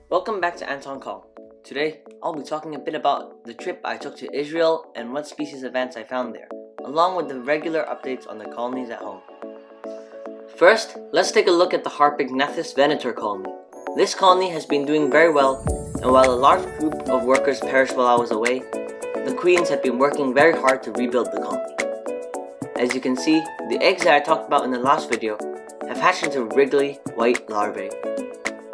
Welcome back to AntsHongkong. Today, I'll be talking a bit about the trip I took to Israel and what species of ants I found there, along with the regular updates on the colonies at home. First, let's take a look at the Harpygnathus venator colony. This colony has been doing very well, and while a large group of workers perished while I was away, the queens have been working very hard to rebuild the colony. As you can see, the eggs that I talked about in the last video have hatched into Ridley white larvae.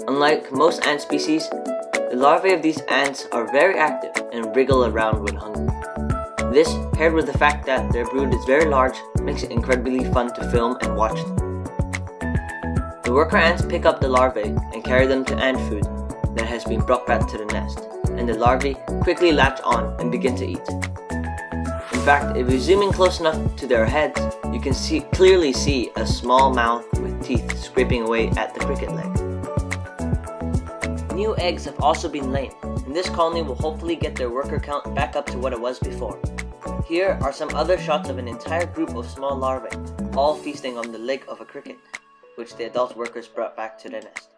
Unlike most ant species, the larvae of these ants are very active and wriggle around when hungry. This, paired with the fact that their brood is very large, makes it incredibly fun to film and watch them. The worker ants pick up the larvae and carry them to ant food that has been brought back to the nest, and the larvae quickly latch on and begin to eat. In fact, if you zoom in close enough to their heads, you can clearly see a small mouth with teeth scraping away at the cricket leg. New eggs have also been laid, and this colony will hopefully get their worker count back up to what it was before. Here are some other shots of an entire group of small larvae, all feasting on the leg of a cricket, which the adult workers brought back to the nest.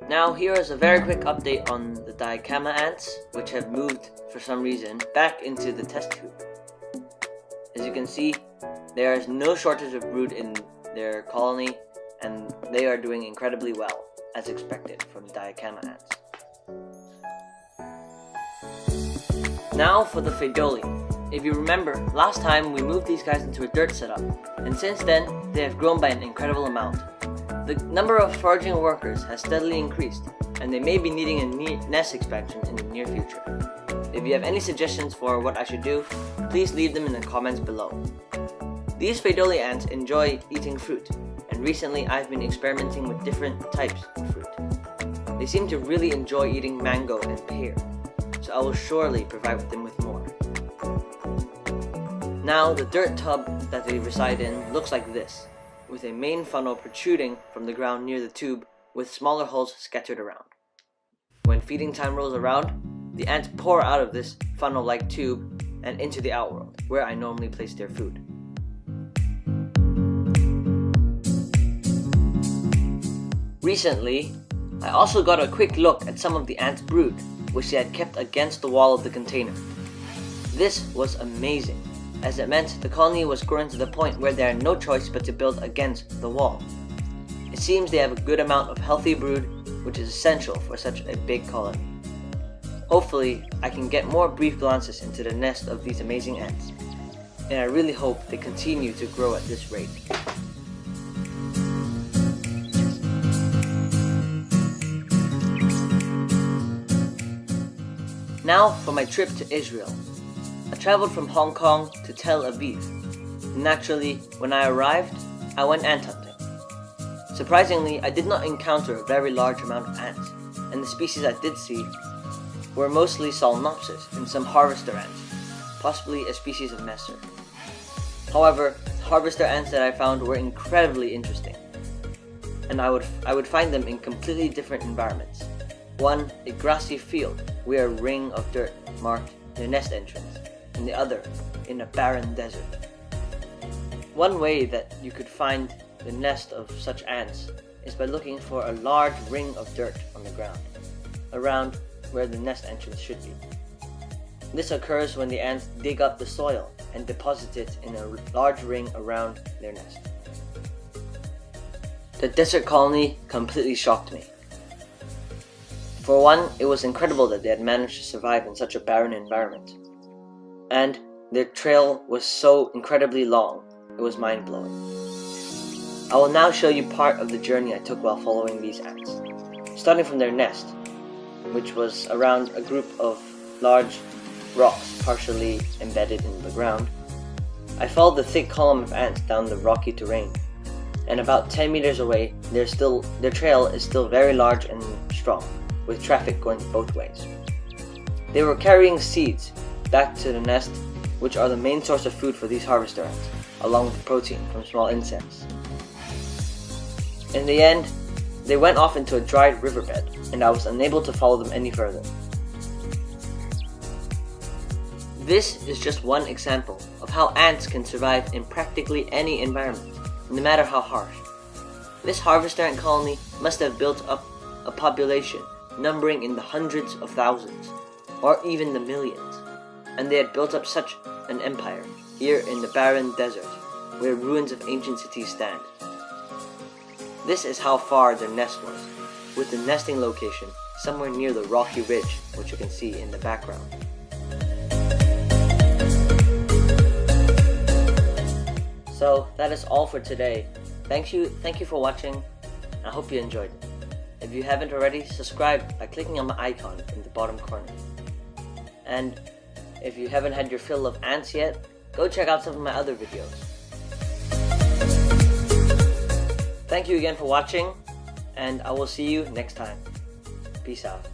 Now here is a very quick update on the Dicama ants, which have moved, for some reason, back into the test tube. As you can see, there is no shortage of brood in their colony, and they are doing incredibly well, as expected from the Dicama ants. Now for the Phaedoli. If you remember, last time we moved these guys into a dirt setup, and since then, they have grown by an incredible amount. The number of foraging workers has steadily increased, and they may be needing a nest expansion in the near future. If you have any suggestions for what I should do, please leave them in the comments below. These Phaedoli ants enjoy eating fruit, and recently I've been experimenting with different types of fruit. They seem to really enjoy eating mango and pear, so I will surely provide them with more. Now the dirt tub that they reside in looks like this, with a main funnel protruding from the ground near the tube with smaller holes scattered around. When feeding time rolls around, the ants pour out of this funnel-like tube and into the outworld, where I normally place their food. Recently, I also got a quick look at some of the ants' brood, which they had kept against the wall of the container. This was amazing, as it meant the colony was growing to the point where they had no choice but to build against the wall. It seems they have a good amount of healthy brood, which is essential for such a big colony. Hopefully, I can get more brief glances into the nest of these amazing ants, and I really hope they continue to grow at this rate. Now for my trip to Israel. I traveled from Hong Kong to Tel Aviv. Naturally, when I arrived, I went ant hunting. Surprisingly, I did not encounter a very large amount of ants, and the species I did see were mostly Solenopsis and some harvester ants, possibly a species of messer. However, the harvester ants that I found were incredibly interesting, and I would find them in completely different environments. One, a grassy field where a ring of dirt marked their nest entrance, and the other in a barren desert. One way that you could find the nest of such ants is by looking for a large ring of dirt on the ground, around where the nest entrance should be. This occurs when the ants dig up the soil and deposit it in a large ring around their nest. The desert colony completely shocked me. For one, it was incredible that they had managed to survive in such a barren environment. And their trail was so incredibly long, it was mind-blowing. I will now show you part of the journey I took while following these ants. Starting from their nest, which was around a group of large rocks partially embedded in the ground, I followed the thick column of ants down the rocky terrain, and about 10 meters away, their trail is still very large and strong, with traffic going both ways. They were carrying seeds back to the nest, which are the main source of food for these harvester ants, along with protein from small insects. In the end, they went off into a dried riverbed, and I was unable to follow them any further. This is just one example of how ants can survive in practically any environment, no matter how harsh. This harvester ant colony must have built up a population numbering in the hundreds of thousands, or even the millions, and they had built up such an empire here in the barren desert, where ruins of ancient cities stand. This is how far their nest was, with the nesting location somewhere near the rocky ridge, which you can see in the background. So that is all for today. Thank you for watching. I hope you enjoyed it. If you haven't already, subscribe by clicking on the icon in the bottom corner. And if you haven't had your fill of ants yet, go check out some of my other videos. Thank you again for watching, and I will see you next time. Peace out.